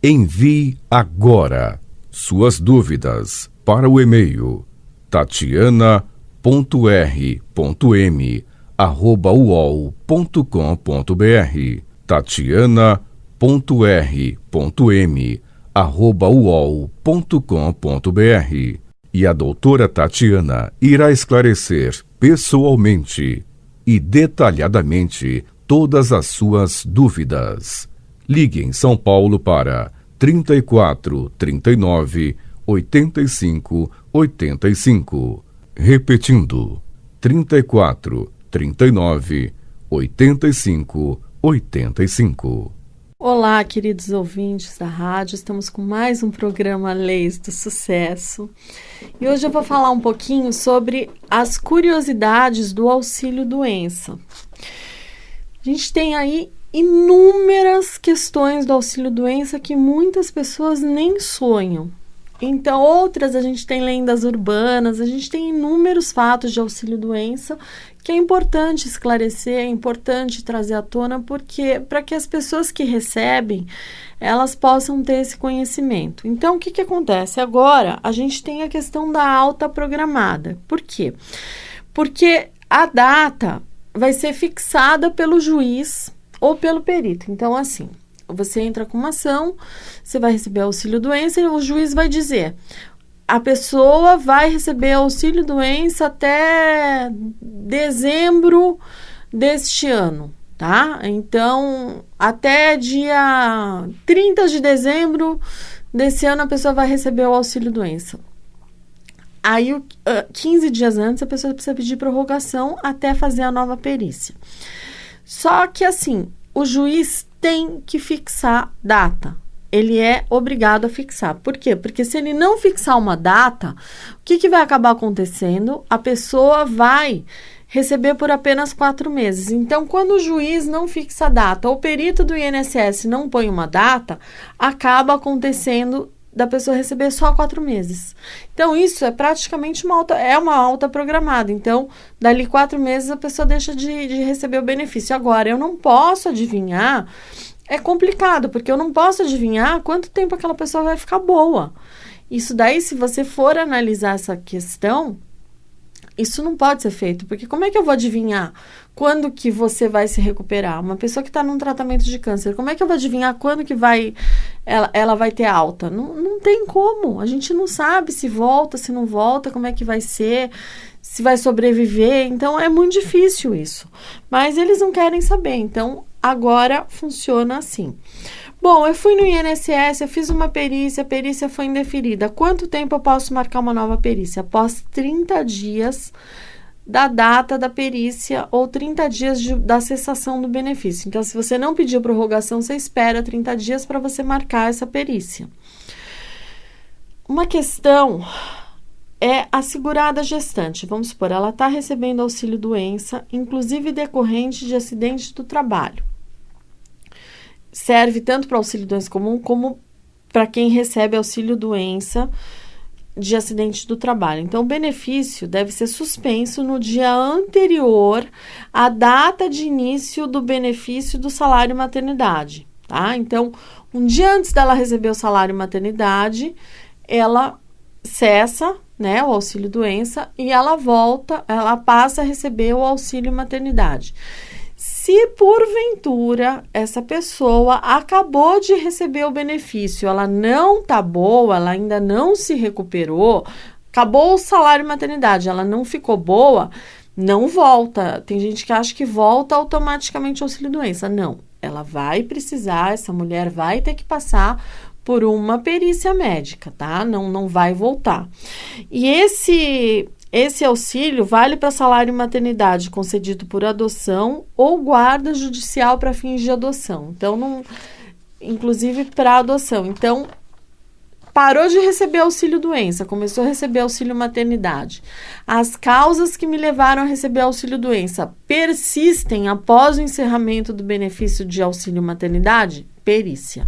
Envie agora suas dúvidas para o e-mail tatiana.r.m@uol.com.br tatiana.r.m@uol.com.br e a doutora Tatiana irá esclarecer pessoalmente e detalhadamente todas as suas dúvidas. Ligue em São Paulo para 34 39 85 85. Repetindo, 34 39 85 85. Olá, queridos ouvintes da rádio, estamos com mais um programa Leis do Sucesso. E hoje eu vou falar um pouquinho sobre as curiosidades do auxílio-doença. A gente tem aí inúmeras questões do auxílio-doença que muitas pessoas nem sonham. Então, outras a gente tem lendas urbanas, a gente tem inúmeros fatos de auxílio-doença que é importante esclarecer, é importante trazer à tona, porque para que as pessoas que recebem, elas possam ter esse conhecimento. Então, o que acontece? Agora, a gente tem a questão da alta programada. Por quê? Porque a data vai ser fixada pelo juiz ou pelo perito. Então, assim, você entra com uma ação, você vai receber auxílio-doença e o juiz vai dizer: a pessoa vai receber auxílio-doença até dezembro deste ano, tá? Então, até dia 30 de dezembro desse ano, a pessoa vai receber o auxílio-doença. Aí, 15 dias antes, a pessoa precisa pedir prorrogação até fazer a nova perícia. Só que, assim, o juiz tem que fixar data. Ele é obrigado a fixar. Por quê? Porque se ele não fixar uma data, o que vai acabar acontecendo? A pessoa vai receber por apenas 4 meses. Então, quando o juiz não fixa a data, ou o perito do INSS não põe uma data, acaba acontecendo da pessoa receber só 4 meses. Então, isso é praticamente uma alta programada. Então, dali 4 meses, a pessoa deixa de receber o benefício. Agora, eu não posso adivinhar. É complicado, porque eu não posso adivinhar quanto tempo aquela pessoa vai ficar boa. Isso daí, se você for analisar essa questão, isso não pode ser feito, porque como é que eu vou adivinhar quando que você vai se recuperar? Uma pessoa que está num tratamento de câncer, como é que eu vou adivinhar quando que ela vai ter alta? Não tem como, a gente não sabe se volta, se não volta, como é que vai ser, se vai sobreviver, então é muito difícil isso. Mas eles não querem saber, então agora funciona assim. Bom, eu fui no INSS, eu fiz uma perícia, a perícia foi indeferida. Quanto tempo eu posso marcar uma nova perícia? Após 30 dias da data da perícia ou 30 dias da cessação do benefício. Então, se você não pediu prorrogação, você espera 30 dias para você marcar essa perícia. Uma questão é a segurada gestante. Vamos supor, ela está recebendo auxílio-doença, inclusive decorrente de acidente do trabalho. Serve tanto para auxílio-doença comum como para quem recebe auxílio-doença de acidente do trabalho. Então, o benefício deve ser suspenso no dia anterior à data de início do benefício do salário maternidade, tá? Então, um dia antes dela receber o salário maternidade, ela cessa, né, o auxílio-doença e ela passa a receber o auxílio maternidade. Se porventura essa pessoa acabou de receber o benefício, ela não tá boa, ela ainda não se recuperou, acabou o salário maternidade, ela não ficou boa, não volta. Tem gente que acha que volta automaticamente o auxílio-doença. Não, ela vai precisar, essa mulher vai ter que passar por uma perícia médica, tá? Não vai voltar. E esse auxílio vale para salário maternidade concedido por adoção ou guarda judicial para fins de adoção. Então, inclusive para adoção. Então, parou de receber auxílio-doença, começou a receber auxílio-maternidade. As causas que me levaram a receber auxílio-doença persistem após o encerramento do benefício de auxílio-maternidade? Perícia.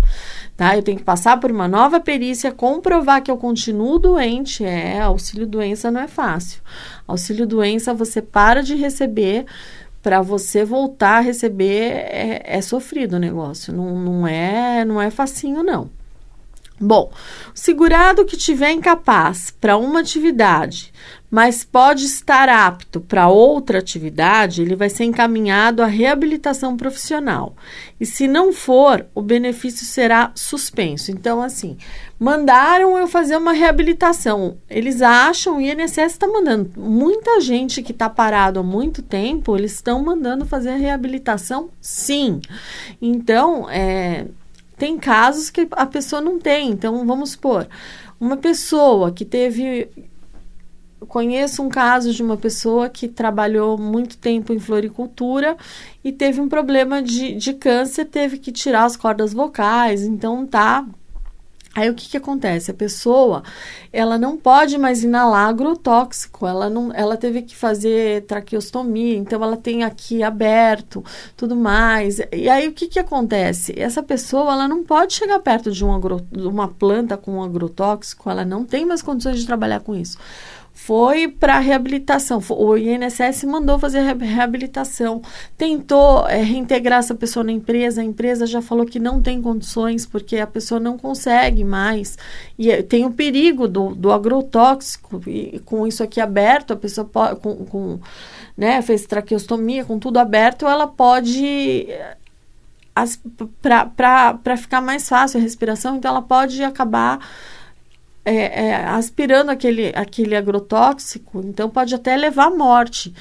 Tá? Eu tenho que passar por uma nova perícia, comprovar que eu continuo doente. Auxílio-doença não é fácil. Auxílio-doença você para de receber, para você voltar a receber é sofrido o negócio. Não é facinho, não. Bom, o segurado que tiver incapaz para uma atividade, mas pode estar apto para outra atividade, ele vai ser encaminhado à reabilitação profissional. E se não for, o benefício será suspenso. Então, assim, mandaram eu fazer uma reabilitação. Eles acham, o INSS está mandando. Muita gente que está parado há muito tempo, eles estão mandando fazer a reabilitação, sim. Então, tem casos que a pessoa não tem. Então, vamos supor, uma pessoa que teve... Conheço um caso de uma pessoa que trabalhou muito tempo em floricultura e teve um problema de câncer, teve que tirar as cordas vocais, então tá... Aí o que acontece? A pessoa, ela não pode mais inalar agrotóxico, ela teve que fazer traqueostomia, então ela tem aqui aberto, tudo mais. E aí o que acontece? Essa pessoa, ela não pode chegar perto de uma planta com um agrotóxico, ela não tem mais condições de trabalhar com isso. Foi para reabilitação, o INSS mandou fazer reabilitação, tentou reintegrar essa pessoa na empresa, a empresa já falou que não tem condições, porque a pessoa não consegue mais, e tem o perigo do agrotóxico, e com isso aqui aberto, a pessoa pode, fez traqueostomia, com tudo aberto, ela pode... Para ficar mais fácil a respiração, então ela pode acabar... aspirando aquele agrotóxico, então pode até levar à morte.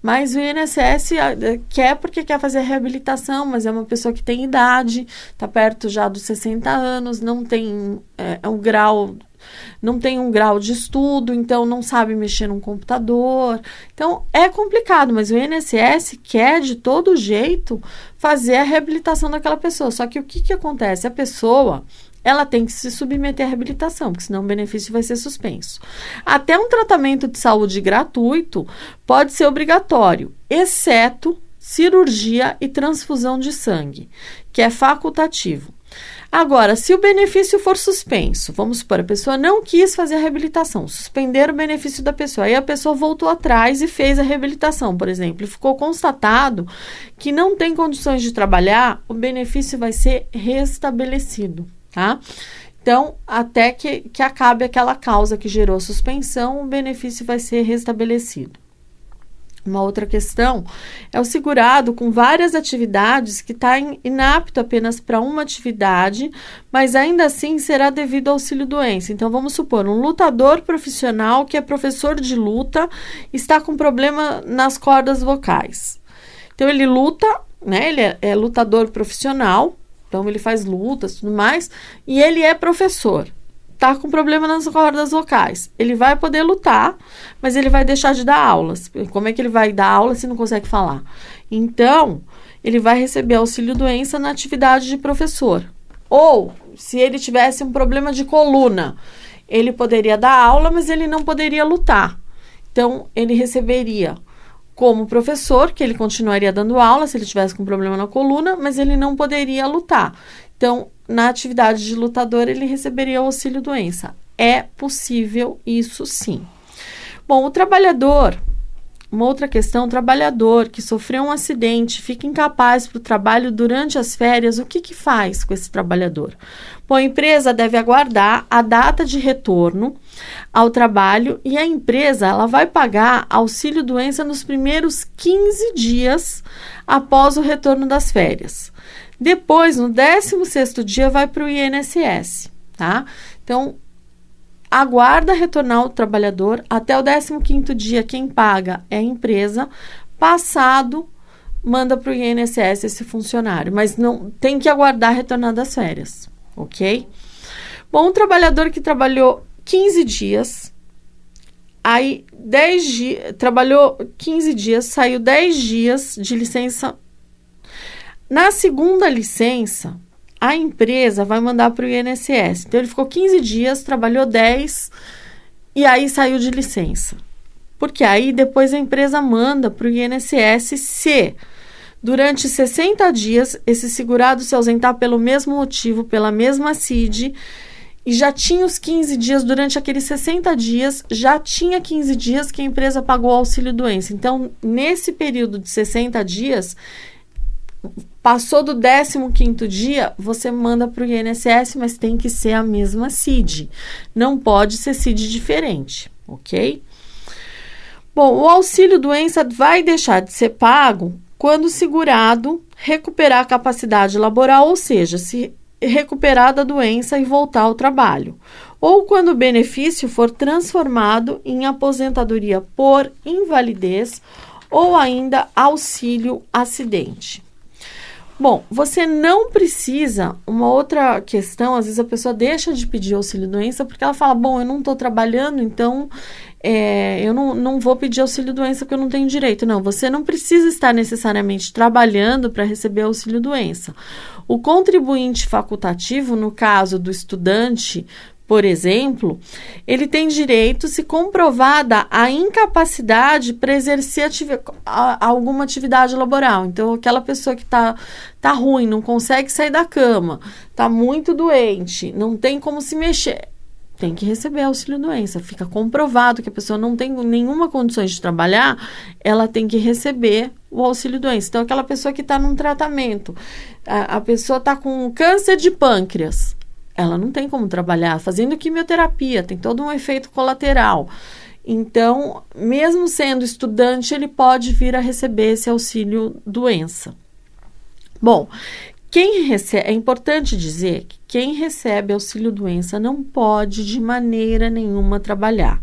Mas o INSS quer porque quer fazer reabilitação, mas é uma pessoa que tem idade, está perto já dos 60 anos, não tem um grau de estudo, então não sabe mexer num computador. Então é complicado, mas o INSS quer de todo jeito fazer a reabilitação daquela pessoa. Só que o que acontece? A pessoa... ela tem que se submeter à reabilitação, porque senão o benefício vai ser suspenso. Até um tratamento de saúde gratuito pode ser obrigatório, exceto cirurgia e transfusão de sangue, que é facultativo. Agora, se o benefício for suspenso, vamos supor, a pessoa não quis fazer a reabilitação, suspender o benefício da pessoa, aí a pessoa voltou atrás e fez a reabilitação, por exemplo, e ficou constatado que não tem condições de trabalhar, o benefício vai ser restabelecido. Tá? Então, até que acabe aquela causa que gerou a suspensão, o benefício vai ser restabelecido. Uma outra questão é o segurado com várias atividades que está inapto apenas para uma atividade, mas ainda assim será devido ao auxílio-doença. Então, vamos supor, um lutador profissional que é professor de luta está com problema nas cordas vocais. Então, ele luta, né? Ele é lutador profissional, então ele faz lutas e tudo mais, e ele é professor. Tá com problema nas cordas vocais. Ele vai poder lutar, mas ele vai deixar de dar aulas. Como é que ele vai dar aula se não consegue falar? Então, ele vai receber auxílio-doença na atividade de professor. Ou, se ele tivesse um problema de coluna, ele poderia dar aula, mas ele não poderia lutar. Então, ele receberia como professor, que ele continuaria dando aula se ele tivesse com problema na coluna, mas ele não poderia lutar. Então, na atividade de lutador, ele receberia o auxílio-doença. É possível isso, sim. Bom, o trabalhador, uma outra questão, o trabalhador que sofreu um acidente, fica incapaz para o trabalho durante as férias, o que faz com esse trabalhador? Bom, a empresa deve aguardar a data de retorno ao trabalho e a empresa ela vai pagar auxílio-doença nos primeiros 15 dias após o retorno das férias. Depois, no 16º dia, vai para o INSS, tá? Então, aguarda retornar o trabalhador, até o 15º dia quem paga é a empresa, passado, manda para o INSS esse funcionário, mas não tem que aguardar retornar das férias, ok? Bom, um trabalhador que trabalhou 15 dias, aí 10 dias, trabalhou 15 dias, saiu 10 dias de licença. Na segunda licença, a empresa vai mandar para o INSS. Então, ele ficou 15 dias, trabalhou 10 e aí saiu de licença. Porque aí depois a empresa manda para o INSS se durante 60 dias esse segurado se ausentar pelo mesmo motivo, pela mesma CID, e já tinha os 15 dias, durante aqueles 60 dias, já tinha 15 dias que a empresa pagou o auxílio-doença. Então, nesse período de 60 dias, Passou do 15º dia, você manda para o INSS, mas tem que ser a mesma CID. Não pode ser CID diferente, ok? Bom, o auxílio-doença vai deixar de ser pago quando o segurado recuperar a capacidade laboral, ou seja, se recuperar da doença e voltar ao trabalho, ou quando o benefício for transformado em aposentadoria por invalidez ou ainda auxílio acidente. Bom, você não precisa, uma outra questão, às vezes a pessoa deixa de pedir auxílio-doença porque ela fala, bom, eu não estou trabalhando, então eu não vou pedir auxílio-doença porque eu não tenho direito. Não, você não precisa estar necessariamente trabalhando para receber auxílio-doença. O contribuinte facultativo, no caso do estudante, por exemplo, ele tem direito se comprovada a incapacidade para exercer alguma atividade laboral. Então, aquela pessoa que tá ruim, não consegue sair da cama, tá muito doente, não tem como se mexer, tem que receber auxílio-doença. Fica comprovado que a pessoa não tem nenhuma condição de trabalhar, ela tem que receber o auxílio-doença. Então, aquela pessoa que está num tratamento, a pessoa está com câncer de pâncreas, ela não tem como trabalhar, fazendo quimioterapia, tem todo um efeito colateral. Então, mesmo sendo estudante, ele pode vir a receber esse auxílio-doença. Bom, é importante dizer que quem recebe auxílio-doença não pode de maneira nenhuma trabalhar,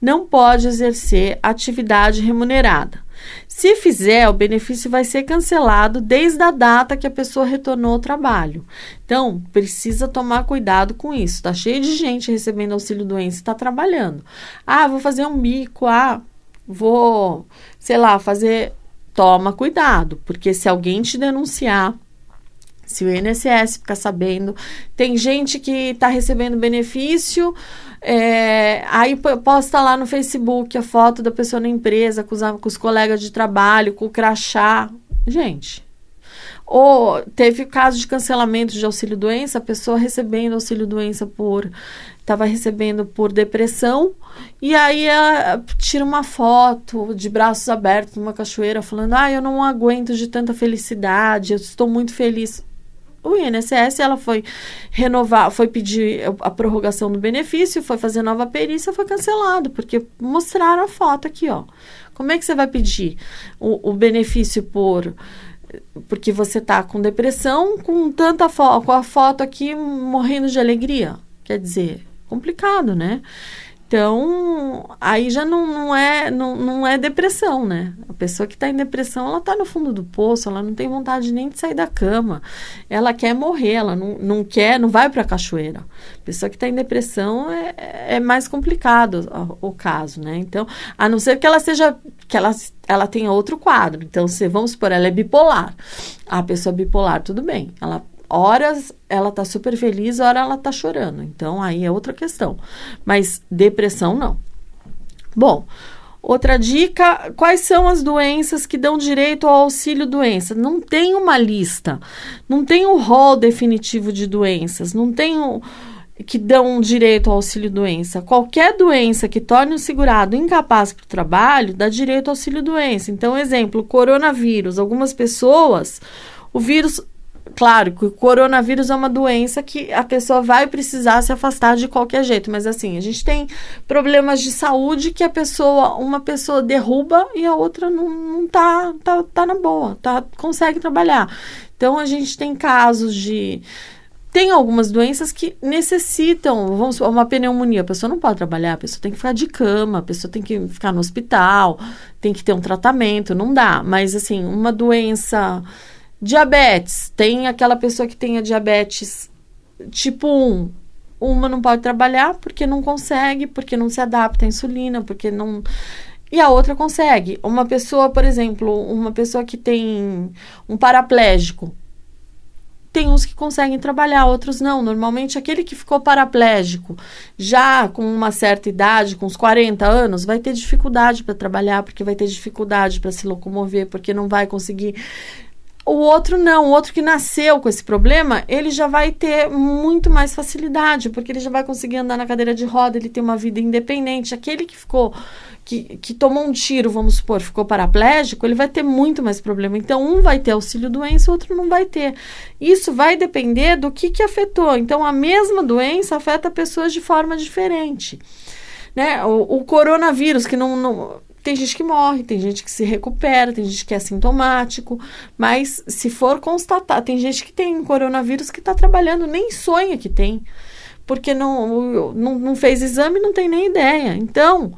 não pode exercer atividade remunerada. Se fizer, o benefício vai ser cancelado desde a data que a pessoa retornou ao trabalho. Então, precisa tomar cuidado com isso. Tá cheio de gente recebendo auxílio-doença e está trabalhando. Vou fazer um bico, vou, sei lá, fazer... Toma cuidado, porque se alguém te denunciar, se o INSS ficar sabendo, tem gente que está recebendo benefício, aí posta lá no Facebook a foto da pessoa na empresa, com os colegas de trabalho, com o crachá. Gente, ou teve caso de cancelamento de auxílio-doença, a pessoa recebendo auxílio-doença estava recebendo por depressão, e aí ela tira uma foto de braços abertos numa cachoeira, falando, eu não aguento de tanta felicidade, eu estou muito feliz. O INSS, ela foi renovar, foi pedir a prorrogação do benefício, foi fazer nova perícia, foi cancelado, porque mostraram a foto aqui, ó. Como é que você vai pedir o benefício porque você tá com depressão, com com a foto aqui morrendo de alegria? Quer dizer, complicado, né? Então, aí já não é depressão, né? A pessoa que está em depressão, ela está no fundo do poço, ela não tem vontade nem de sair da cama. Ela quer morrer, ela não vai para a cachoeira. A pessoa que está em depressão é mais complicado o caso, né? Então, a não ser que ela tenha outro quadro. Então, vamos supor, ela é bipolar. A pessoa bipolar, tudo bem. Horas ela tá super feliz, horas ela tá chorando. Então, aí é outra questão. Mas depressão, não. Bom, outra dica, quais são as doenças que dão direito ao auxílio-doença? Não tem uma lista, não tem um rol definitivo de doenças, não tem que dão direito ao auxílio-doença. Qualquer doença que torne o segurado incapaz para o trabalho, dá direito ao auxílio-doença. Então, exemplo, coronavírus. Algumas pessoas, o vírus... Claro que o coronavírus é uma doença que a pessoa vai precisar se afastar de qualquer jeito, mas assim, a gente tem problemas de saúde que uma pessoa derruba e a outra não tá na boa, consegue trabalhar. Então, a gente tem casos tem algumas doenças que necessitam, vamos supor, uma pneumonia, a pessoa não pode trabalhar, a pessoa tem que ficar de cama, a pessoa tem que ficar no hospital, tem que ter um tratamento, não dá, mas assim, uma doença... Diabetes, tem aquela pessoa que tem a diabetes tipo 1, uma não pode trabalhar porque não consegue, porque não se adapta à insulina, porque não... E a outra consegue. Uma pessoa, por exemplo, uma pessoa que tem um paraplégico, tem uns que conseguem trabalhar, outros não. Normalmente, aquele que ficou paraplégico já com uma certa idade, com uns 40 anos, vai ter dificuldade para trabalhar, porque vai ter dificuldade para se locomover, porque não vai conseguir... O outro não, o outro que nasceu com esse problema, ele já vai ter muito mais facilidade, porque ele já vai conseguir andar na cadeira de roda, ele tem uma vida independente. Aquele que ficou, que tomou um tiro, vamos supor, ficou paraplégico, ele vai ter muito mais problema. Então, um vai ter auxílio-doença, o outro não vai ter. Isso vai depender do que afetou. Então, a mesma doença afeta pessoas de forma diferente. Né? O coronavírus, que não tem gente que morre, tem gente que se recupera, tem gente que é assintomático, mas se for constatar, tem gente que tem coronavírus que está trabalhando, nem sonha que tem, porque não fez exame, não tem nem ideia. Então,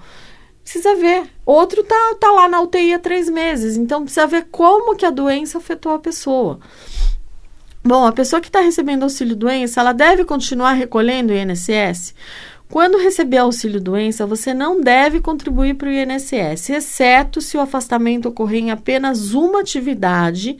precisa ver. Outro tá lá na UTI há 3 meses, então precisa ver como que a doença afetou a pessoa. Bom, a pessoa que está recebendo auxílio-doença, ela deve continuar recolhendo o INSS? Quando receber auxílio-doença, você não deve contribuir para o INSS, exceto se o afastamento ocorrer em apenas uma atividade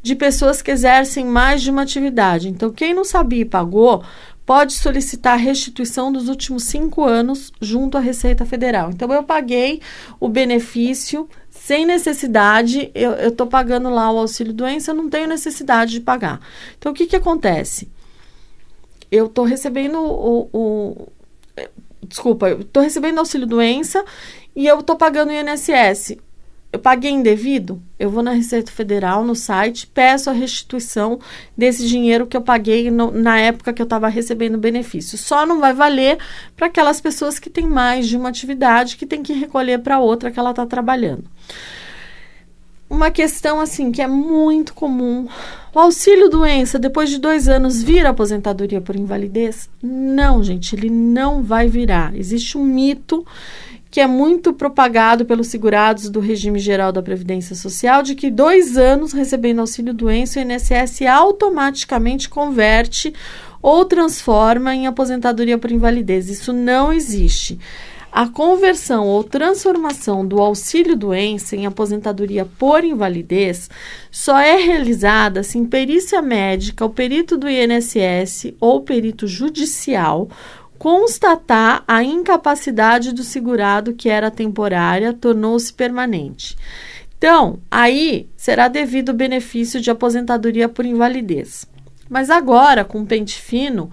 de pessoas que exercem mais de uma atividade. Então, quem não sabia e pagou, pode solicitar a restituição dos últimos 5 anos junto à Receita Federal. Então, eu paguei o benefício sem necessidade, eu estou pagando lá o auxílio-doença, eu não tenho necessidade de pagar. Então, o que acontece? Eu estou recebendo eu estou recebendo auxílio-doença e eu estou pagando o INSS. Eu paguei indevido? Eu vou na Receita Federal, no site, peço a restituição desse dinheiro que eu paguei na época que eu estava recebendo benefício. Só não vai valer para aquelas pessoas que têm mais de uma atividade, que tem que recolher para outra que ela está trabalhando. Uma questão assim que é muito comum: o auxílio-doença, depois de 2 anos, vira aposentadoria por invalidez? Não, gente, ele não vai virar. Existe um mito que é muito propagado pelos segurados do regime geral da Previdência Social, de que 2 anos recebendo auxílio-doença, o INSS automaticamente converte ou transforma em aposentadoria por invalidez. Isso não existe. A conversão ou transformação do auxílio-doença em aposentadoria por invalidez só é realizada se em perícia médica o perito do INSS ou perito judicial constatar a incapacidade do segurado, que era temporária, tornou-se permanente. Então, aí será devido o benefício de aposentadoria por invalidez. Mas agora, com pente fino,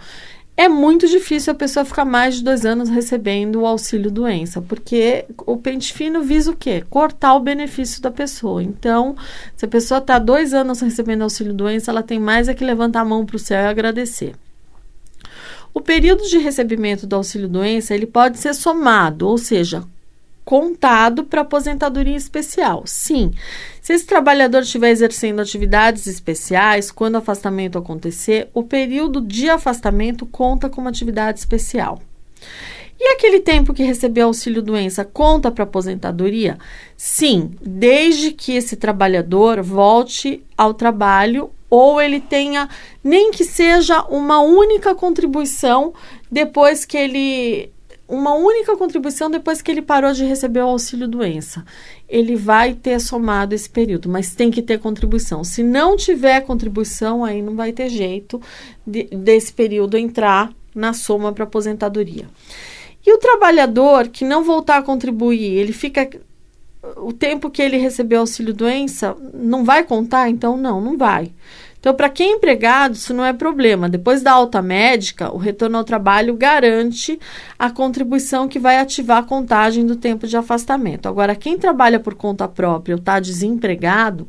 é muito difícil a pessoa ficar mais de 2 anos recebendo o auxílio-doença, porque o pente fino visa o quê? Cortar o benefício da pessoa. Então, se a pessoa está 2 anos recebendo auxílio-doença, ela tem mais é que levantar a mão para o céu e agradecer. O período de recebimento do auxílio-doença, ele pode ser somado, ou seja, contado para aposentadoria especial. Sim, se esse trabalhador estiver exercendo atividades especiais, quando o afastamento acontecer, o período de afastamento conta como atividade especial. E aquele tempo que recebeu auxílio-doença conta para aposentadoria? Sim, desde que esse trabalhador volte ao trabalho ou ele tenha, nem que seja uma única contribuição depois que ele parou de receber o auxílio-doença. Ele vai ter somado esse período, mas tem que ter contribuição. Se não tiver contribuição, aí não vai ter jeito desse período entrar na soma para aposentadoria. E o trabalhador que não voltar a contribuir, ele fica... O tempo que ele recebeu auxílio-doença não vai contar? Então, não vai. Então, para quem é empregado, isso não é problema. Depois da alta médica, o retorno ao trabalho garante a contribuição que vai ativar a contagem do tempo de afastamento. Agora, quem trabalha por conta própria ou está desempregado,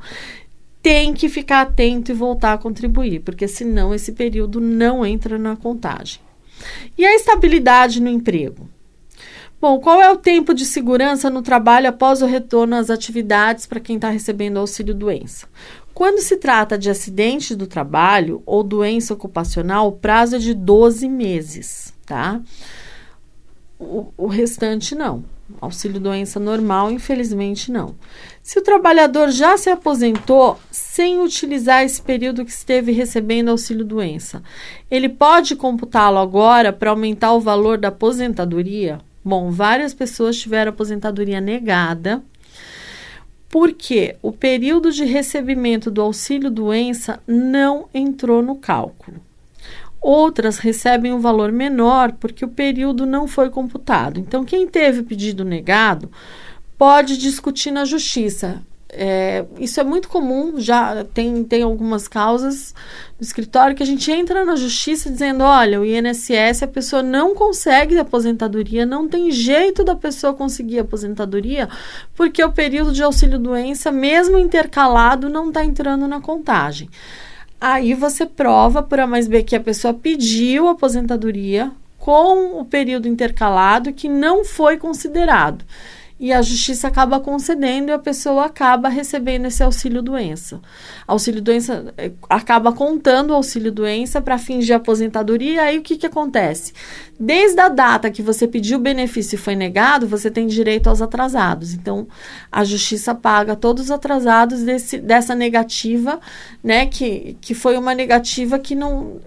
tem que ficar atento e voltar a contribuir, porque senão esse período não entra na contagem. E a estabilidade no emprego? Bom, qual é o tempo de segurança no trabalho após o retorno às atividades para quem está recebendo auxílio-doença? Quando se trata de acidente do trabalho ou doença ocupacional, o prazo é de 12 meses, tá? O restante não. Auxílio-doença normal, infelizmente, não. Se o trabalhador já se aposentou sem utilizar esse período que esteve recebendo auxílio-doença, ele pode computá-lo agora para aumentar o valor da aposentadoria? Bom, várias pessoas tiveram aposentadoria negada, porque o período de recebimento do auxílio-doença não entrou no cálculo. Outras recebem um valor menor porque o período não foi computado. Então, quem teve o pedido negado pode discutir na justiça. Isso é muito comum, já tem algumas causas no escritório que a gente entra na justiça dizendo, olha, o INSS, a pessoa não consegue aposentadoria, não tem jeito da pessoa conseguir aposentadoria, porque o período de auxílio-doença, mesmo intercalado, não está entrando na contagem. Aí você prova por A mais B que a pessoa pediu aposentadoria com o período intercalado que não foi considerado. E a justiça acaba concedendo e a pessoa acaba recebendo esse auxílio-doença. Auxílio-doença acaba contando o auxílio-doença para fins de aposentadoria. E aí o que acontece? Desde a data que você pediu o benefício e foi negado, você tem direito aos atrasados. Então, a justiça paga todos os atrasados dessa negativa, né? Que foi uma negativa que não...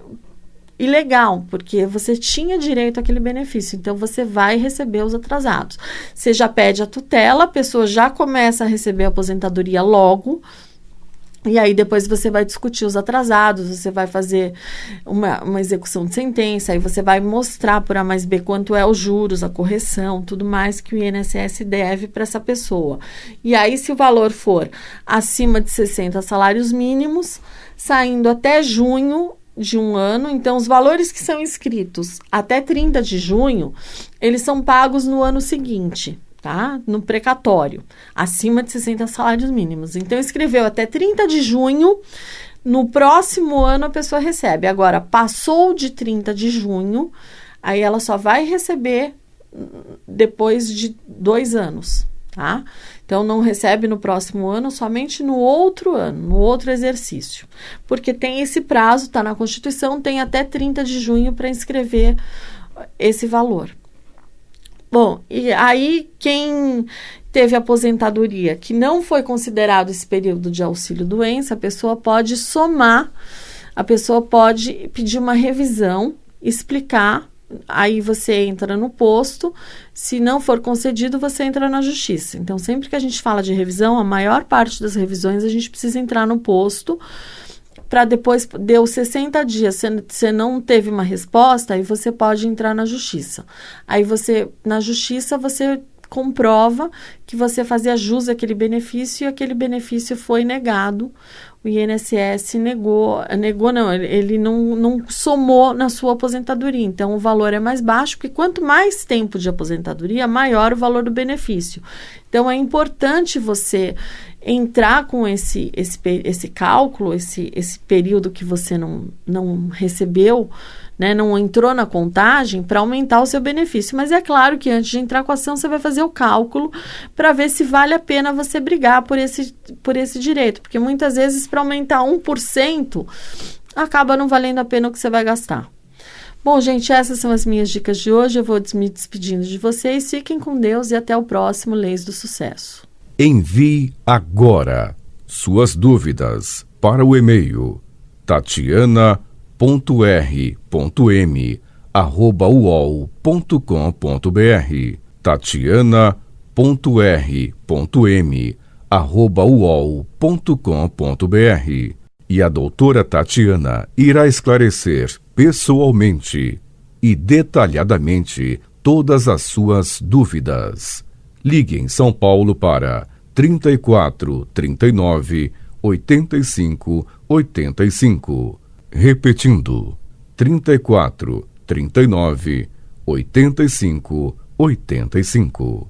ilegal, porque você tinha direito àquele benefício, então você vai receber os atrasados. Você já pede a tutela, a pessoa já começa a receber a aposentadoria logo, e aí depois você vai discutir os atrasados, você vai fazer uma execução de sentença, aí você vai mostrar por A mais B quanto é os juros, a correção, tudo mais que o INSS deve para essa pessoa. E aí, se o valor for acima de 60 salários mínimos, saindo até junho de um ano, então os valores que são inscritos até 30 de junho, eles são pagos no ano seguinte, tá? No precatório, acima de 60 salários mínimos. Então, escreveu até 30 de junho, no próximo ano a pessoa recebe. Agora, passou de 30 de junho, aí ela só vai receber depois de 2 anos, tá? Então, não recebe no próximo ano, somente no outro ano, no outro exercício. Porque tem esse prazo, está na Constituição, tem até 30 de junho para inscrever esse valor. Bom, e aí quem teve aposentadoria que não foi considerado esse período de auxílio-doença, a pessoa pode somar, a pessoa pode pedir uma revisão, explicar. Aí você entra no posto, se não for concedido, você entra na justiça. Então, sempre que a gente fala de revisão, a maior parte das revisões a gente precisa entrar no posto para depois, deu 60 dias, você não teve uma resposta, aí você pode entrar na justiça. Aí na justiça, você comprova que você fazia jus àquele benefício e aquele benefício foi negado. O INSS ele não somou na sua aposentadoria. Então, o valor é mais baixo, porque quanto mais tempo de aposentadoria, maior o valor do benefício. Então, é importante você entrar com esse cálculo, esse período que você não recebeu, né, não entrou na contagem, para aumentar o seu benefício. Mas é claro que antes de entrar com a ação, você vai fazer o cálculo para ver se vale a pena você brigar por esse direito. Porque muitas vezes, para aumentar 1%, acaba não valendo a pena o que você vai gastar. Bom, gente, essas são as minhas dicas de hoje. Eu vou me despedindo de vocês. Fiquem com Deus e até o próximo Leis do Sucesso. Envie agora suas dúvidas para o e-mail tatiana.r.m@uol.com.br tatiana.r.m@uol.com.br E a doutora Tatiana irá esclarecer pessoalmente e detalhadamente todas as suas dúvidas. Ligue em São Paulo para 34 39 85 85. Repetindo, 34 39 85 85.